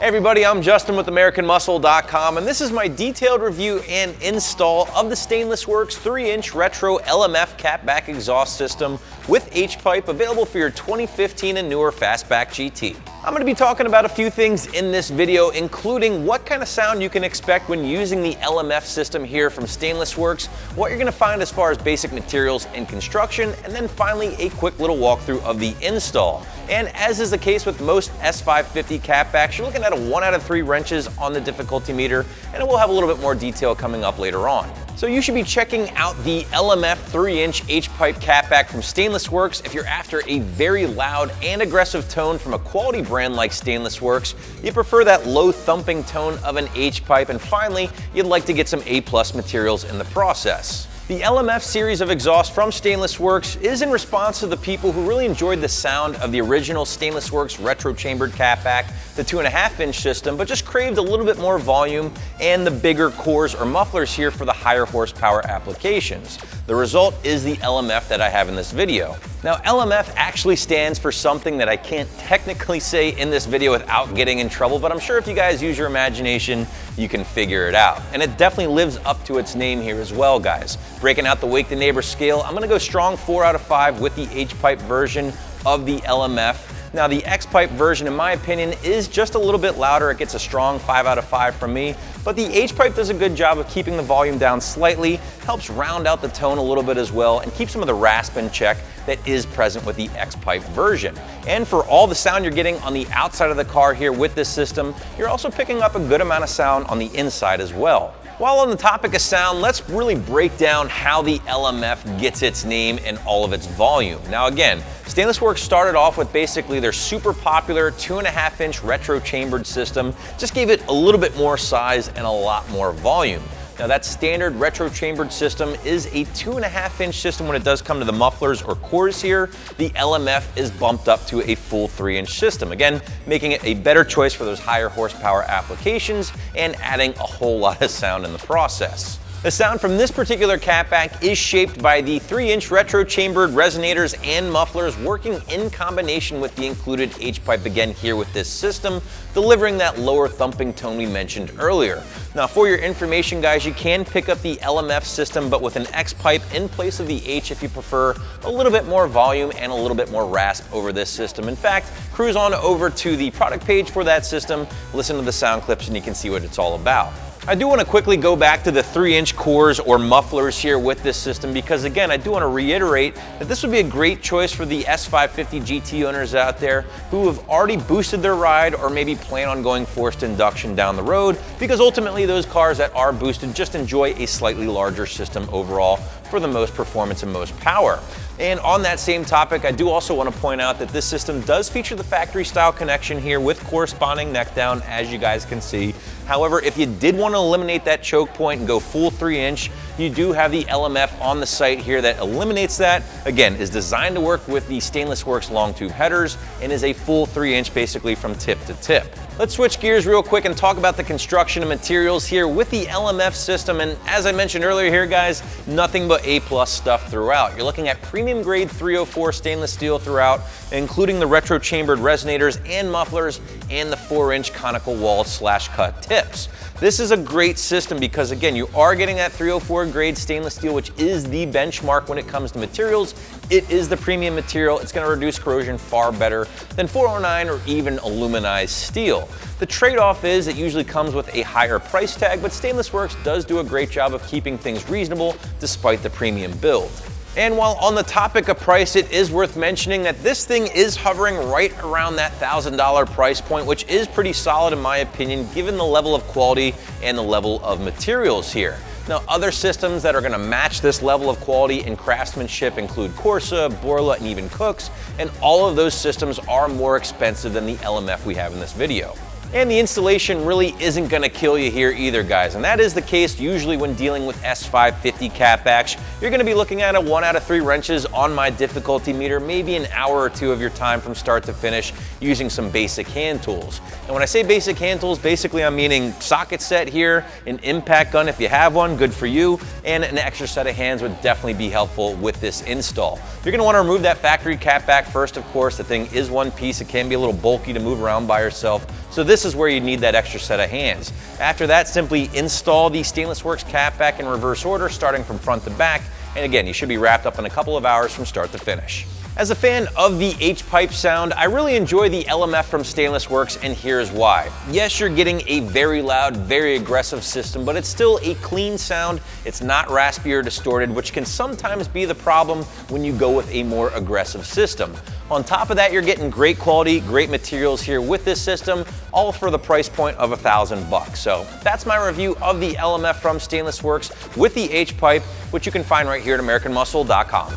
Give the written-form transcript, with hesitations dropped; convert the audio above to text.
Hey everybody, I'm Justin with AmericanMuscle.com, and this is my detailed review and install of the Stainless Works 3-inch retro LMF Cat-Back Exhaust system with H-pipe, available for your 2015 and newer Fastback GT. I'm going to be talking about a few things in this video, including what kind of sound you can expect when using the LMF system here from Stainless Works, what you're going to find as far as basic materials and construction, and then finally a quick little walkthrough of the install. And as is the case with most S550 catbacks, you're looking at a 1 out of 3 wrenches on the difficulty meter, and we'll have a little bit more detail coming up later on. So you should be checking out the LMF 3-inch H-pipe catback from Stainless Works if you're after a very loud and aggressive tone from a quality brand like Stainless Works, you prefer that low thumping tone of an H-pipe, and finally, you'd like to get some A+ materials in the process. The LMF series of exhaust from Stainless Works is in response to the people who really enjoyed the sound of the original Stainless Works retro chambered catback, the 2.5-inch system, but just craved a little bit more volume and the bigger cores or mufflers here for the higher horsepower applications. The result is the LMF that I have in this video. Now, LMF actually stands for something that I can't technically say in this video without getting in trouble, but I'm sure if you guys use your imagination, you can figure it out. And it definitely lives up to its name here as well, guys. Breaking out the Wake the Neighbor scale, I'm gonna go strong 4 out of 5 with the H-pipe version of the LMF. Now, the X-pipe version, in my opinion, is just a little bit louder. It gets a strong 5 out of 5 from me, but the H-pipe does a good job of keeping the volume down slightly, helps round out the tone a little bit as well, and keep some of the rasp in check that is present with the X-pipe version. And for all the sound you're getting on the outside of the car here with this system, you're also picking up a good amount of sound on the inside as well. While on the topic of sound, let's really break down how the LMF gets its name and all of its volume. Now again, Stainless Works started off with basically their super popular 2.5-inch retro chambered system, just gave it a little bit more size and a lot more volume. Now that standard retro chambered system is a 2.5-inch system when it does come to the mufflers or cores here. The LMF is bumped up to a full 3-inch system, again, making it a better choice for those higher horsepower applications and adding a whole lot of sound in the process. The sound from this particular catback is shaped by the 3-inch retro chambered resonators and mufflers working in combination with the included H-pipe again here with this system, delivering that lower thumping tone we mentioned earlier. Now for your information, guys, you can pick up the LMF system but with an X-pipe in place of the H if you prefer a little bit more volume and a little bit more rasp over this system. In fact, cruise on over to the product page for that system, listen to the sound clips, and you can see what it's all about. I do want to quickly go back to the 3-inch cores or mufflers here with this system because, again, I do want to reiterate that this would be a great choice for the S550 GT owners out there who have already boosted their ride or maybe plan on going forced induction down the road, because ultimately those cars that are boosted just enjoy a slightly larger system overall for the most performance and most power. And on that same topic, I do also want to point out that this system does feature the factory style connection here with corresponding neck down, as you guys can see. However, if you did want to eliminate that choke point and go full 3-inch, you do have the LMF on the site here that eliminates that. Again, is designed to work with the Stainless Works long tube headers and is a full 3-inch basically from tip to tip. Let's switch gears real quick and talk about the construction and materials here with the LMF system. And as I mentioned earlier here, guys, nothing but A+ stuff throughout. You're looking at premium grade 304 stainless steel throughout, including the retro chambered resonators and mufflers and the 4-inch conical wall /cut tips. This is a great system because, again, you are getting that 304 grade stainless steel, which is the benchmark when it comes to materials. It is the premium material. It's going to reduce corrosion far better than 409 or even aluminized steel. The trade-off is it usually comes with a higher price tag, but Stainless Works does do a great job of keeping things reasonable despite the premium build. And while on the topic of price, it is worth mentioning that this thing is hovering right around that $1,000 price point, which is pretty solid in my opinion, given the level of quality and the level of materials here. Now, other systems that are going to match this level of quality and craftsmanship include Corsa, Borla, and even Cooks, and all of those systems are more expensive than the LMF we have in this video. And the installation really isn't going to kill you here either, guys, and that is the case usually when dealing with S550 catbacks. You're going to be looking at a 1 out of 3 wrenches on my difficulty meter, maybe an hour or 2 of your time from start to finish using some basic hand tools. And when I say basic hand tools, basically I'm meaning socket set here, an impact gun if you have one, good for you, and an extra set of hands would definitely be helpful with this install. You're going to want to remove that factory catback first, of course. The thing is one piece. It can be a little bulky to move around by yourself. So this is where you need that extra set of hands. After that, simply install the Stainless Works catback in reverse order, starting from front to back. And again, you should be wrapped up in a couple of hours from start to finish. As a fan of the H-pipe sound, I really enjoy the LMF from Stainless Works, and here's why. Yes, you're getting a very loud, very aggressive system, but it's still a clean sound. It's not raspy or distorted, which can sometimes be the problem when you go with a more aggressive system. On top of that, you're getting great quality, great materials here with this system, all for the price point of $1,000. So that's my review of the LMF from Stainless Works with the H-pipe, which you can find right here at AmericanMuscle.com.